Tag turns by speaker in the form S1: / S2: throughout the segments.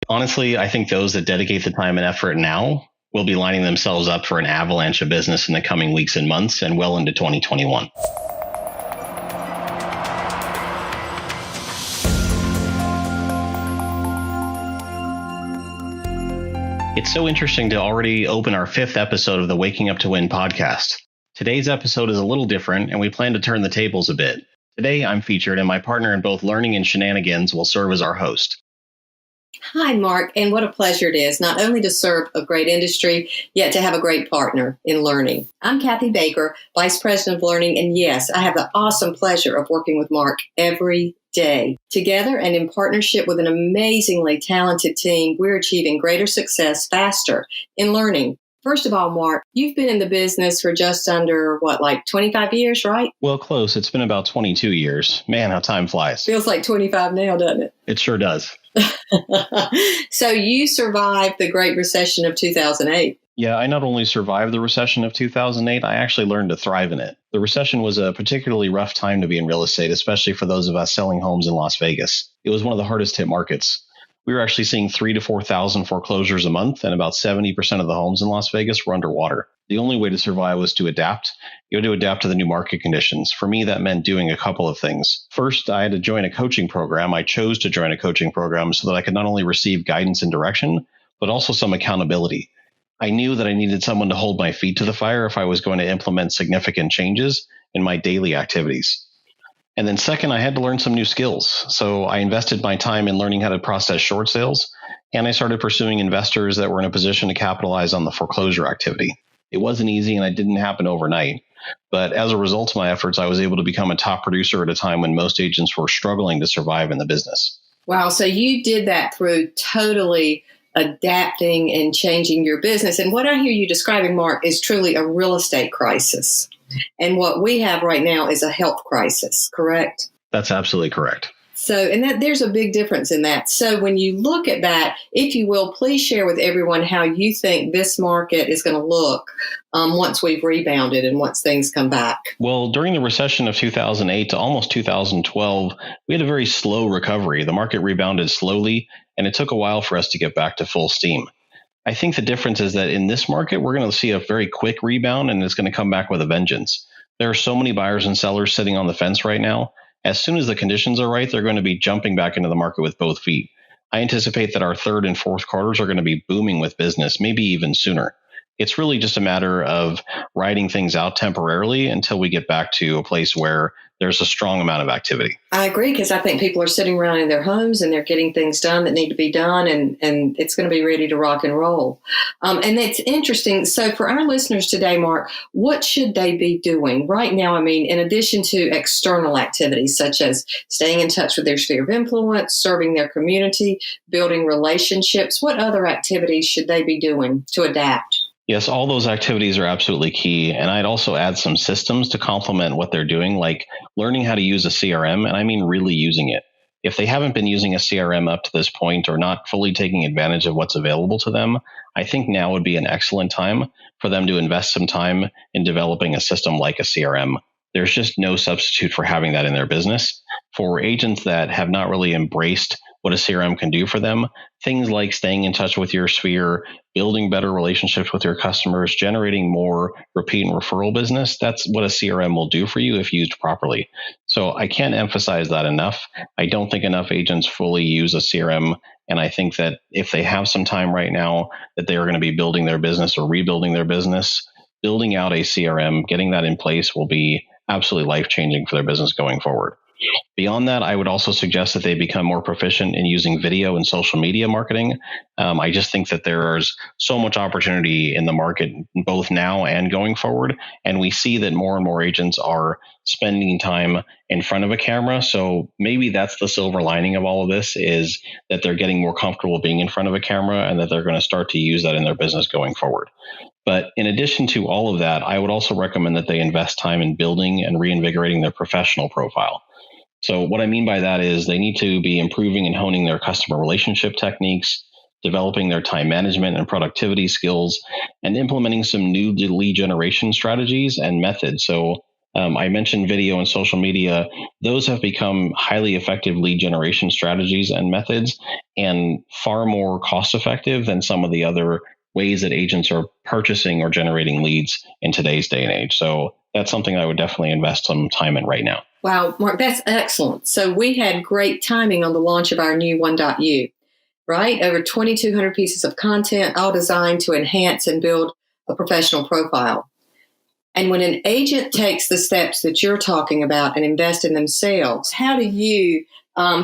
S1: Honestly, I think those that dedicate the time and effort now will be lining themselves up for an avalanche of business in the coming weeks and months and well into 2021. It's so interesting to already open our 5th episode of the Waking Up to Win podcast. Today's episode is a little different, and we plan to turn the tables a bit. Today, I'm featured, and my partner in both learning and shenanigans will serve as our host.
S2: Hi, Mark, and what a pleasure it is not only to serve a great industry, yet to have a great partner in learning. I'm Kathy Baker, Vice President of Learning, and yes, I have the awesome pleasure of working with Mark every day. Together and in partnership with an amazingly talented team, we're achieving greater success faster in learning. First of all, Mark, you've been in the business for just under, 25 years, right?
S1: Well, close. It's been about 22 years. Man, how time flies.
S2: Feels like 25 now, doesn't it?
S1: It sure does.
S2: So you survived the Great Recession of 2008.
S1: Yeah, I not only survived the recession of 2008, I actually learned to thrive in it. The recession was a particularly rough time to be in real estate, especially for those of us selling homes in Las Vegas. It was one of the hardest hit markets. We were actually seeing 3,000 to 4,000 foreclosures a month, and about 70% of the homes in Las Vegas were underwater. The only way to survive was to adapt. You had to adapt to the new market conditions. For me, that meant doing a couple of things. First, I had to join a coaching program. I chose to join a coaching program so that I could not only receive guidance and direction, but also some accountability. I knew that I needed someone to hold my feet to the fire if I was going to implement significant changes in my daily activities. And then second, I had to learn some new skills. So I invested my time in learning how to process short sales, and I started pursuing investors that were in a position to capitalize on the foreclosure activity. It wasn't easy and it didn't happen overnight. But as a result of my efforts, I was able to become a top producer at a time when most agents were struggling to survive in the business.
S2: Wow. So you did that through totally adapting and changing your business. And what I hear you describing, Mark, is truly a real estate crisis. And what we have right now is a health crisis, correct?
S1: That's absolutely correct.
S2: So, and that there's a big difference in that. So when you look at that, if you will, please share with everyone how you think this market is going to look once we've rebounded and once things come back.
S1: Well, during the recession of 2008 to almost 2012, we had a very slow recovery. The market rebounded slowly, and it took a while for us to get back to full steam. I think the difference is that in this market, we're going to see a very quick rebound, and it's going to come back with a vengeance. There are so many buyers and sellers sitting on the fence right now. As soon as the conditions are right, they're going to be jumping back into the market with both feet. I anticipate that our third and fourth quarters are going to be booming with business, maybe even sooner. It's really just a matter of riding things out temporarily until we get back to a place where there's a strong amount of activity.
S2: I agree, because I think people are sitting around in their homes and they're getting things done that need to be done, and it's going to be ready to rock and roll. And it's interesting. So for our listeners today, Mark, what should they be doing right now? I mean, in addition to external activities such as staying in touch with their sphere of influence, serving their community, building relationships, what other activities should they be doing to adapt?
S1: Yes, all those activities are absolutely key. And I'd also add some systems to complement what they're doing, like learning how to use a CRM. And I mean, really using it. If they haven't been using a CRM up to this point or not fully taking advantage of what's available to them, I think now would be an excellent time for them to invest some time in developing a system like a CRM. There's just no substitute for having that in their business. For agents that have not really embraced what a CRM can do for them, things like staying in touch with your sphere, building better relationships with your customers, generating more repeat and referral business, that's what a CRM will do for you if used properly. So I can't emphasize that enough. I don't think enough agents fully use a CRM. And I think that if they have some time right now that they are going to be building their business or rebuilding their business, building out a CRM, getting that in place will be absolutely life-changing for their business going forward. Beyond that, I would also suggest that they become more proficient in using video and social media marketing. I just think that there's so much opportunity in the market, both now and going forward. And we see that more and more agents are spending time in front of a camera. So maybe that's the silver lining of all of this, is that they're getting more comfortable being in front of a camera and that they're going to start to use that in their business going forward. But in addition to all of that, I would also recommend that they invest time in building and reinvigorating their professional profile. So what I mean by that is they need to be improving and honing their customer relationship techniques, developing their time management and productivity skills, and implementing some new lead generation strategies and methods. So I mentioned video and social media. Those have become highly effective lead generation strategies and methods, and far more cost effective than some of the other ways that agents are purchasing or generating leads in today's day and age. So that's something I would definitely invest some time in right now.
S2: Wow, Mark, that's excellent. So we had great timing on the launch of our new 1.U, right? Over 2,200 pieces of content, all designed to enhance and build a professional profile. And when an agent takes the steps that you're talking about and invest in themselves, how do you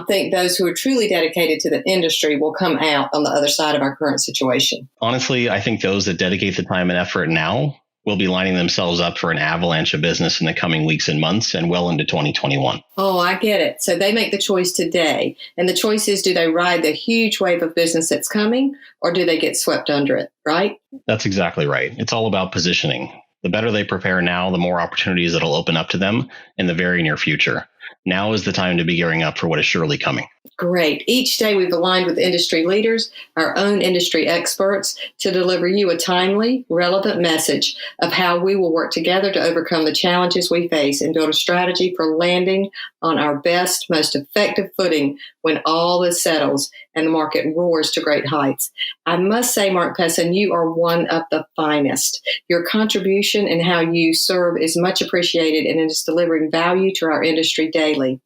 S2: think those who are truly dedicated to the industry will come out on the other side of our current situation?
S1: Honestly, I think those that dedicate the time and effort now will be lining themselves up for an avalanche of business in the coming weeks and months and well into 2021.
S2: Oh, I get it. So they make the choice today. And the choice is, do they ride the huge wave of business that's coming, or do they get swept under it, right?
S1: That's exactly right. It's all about positioning. The better they prepare now, the more opportunities that'll open up to them in the very near future. Now is the time to be gearing up for what is surely coming.
S2: Great. Each day we've aligned with industry leaders, our own industry experts, to deliver you a timely, relevant message of how we will work together to overcome the challenges we face and build a strategy for landing on our best, most effective footing when all is settles and the market roars to great heights. I must say, Mark Pessin, you are one of the finest. Your contribution and how you serve is much appreciated, and it is delivering value to our industry daily.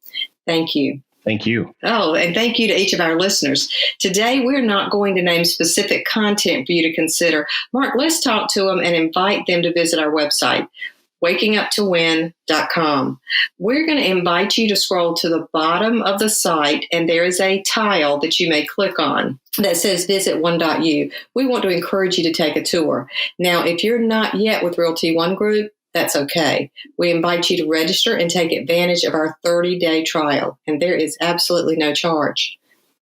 S2: Thank you.
S1: Thank you.
S2: Oh, and thank you to each of our listeners. Today, we're not going to name specific content for you to consider. Mark, let's talk to them and invite them to visit our website, wakinguptowin.com. We're going to invite you to scroll to the bottom of the site, and there is a tile that you may click on that says Visit 1.U. We want to encourage you to take a tour. Now, if you're not yet with Realty One Group, that's okay. We invite you to register and take advantage of our 30-day trial, and there is absolutely no charge.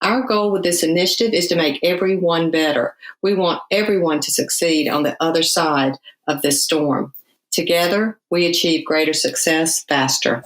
S2: Our goal with this initiative is to make everyone better. We want everyone to succeed on the other side of this storm. Together, we achieve greater success faster.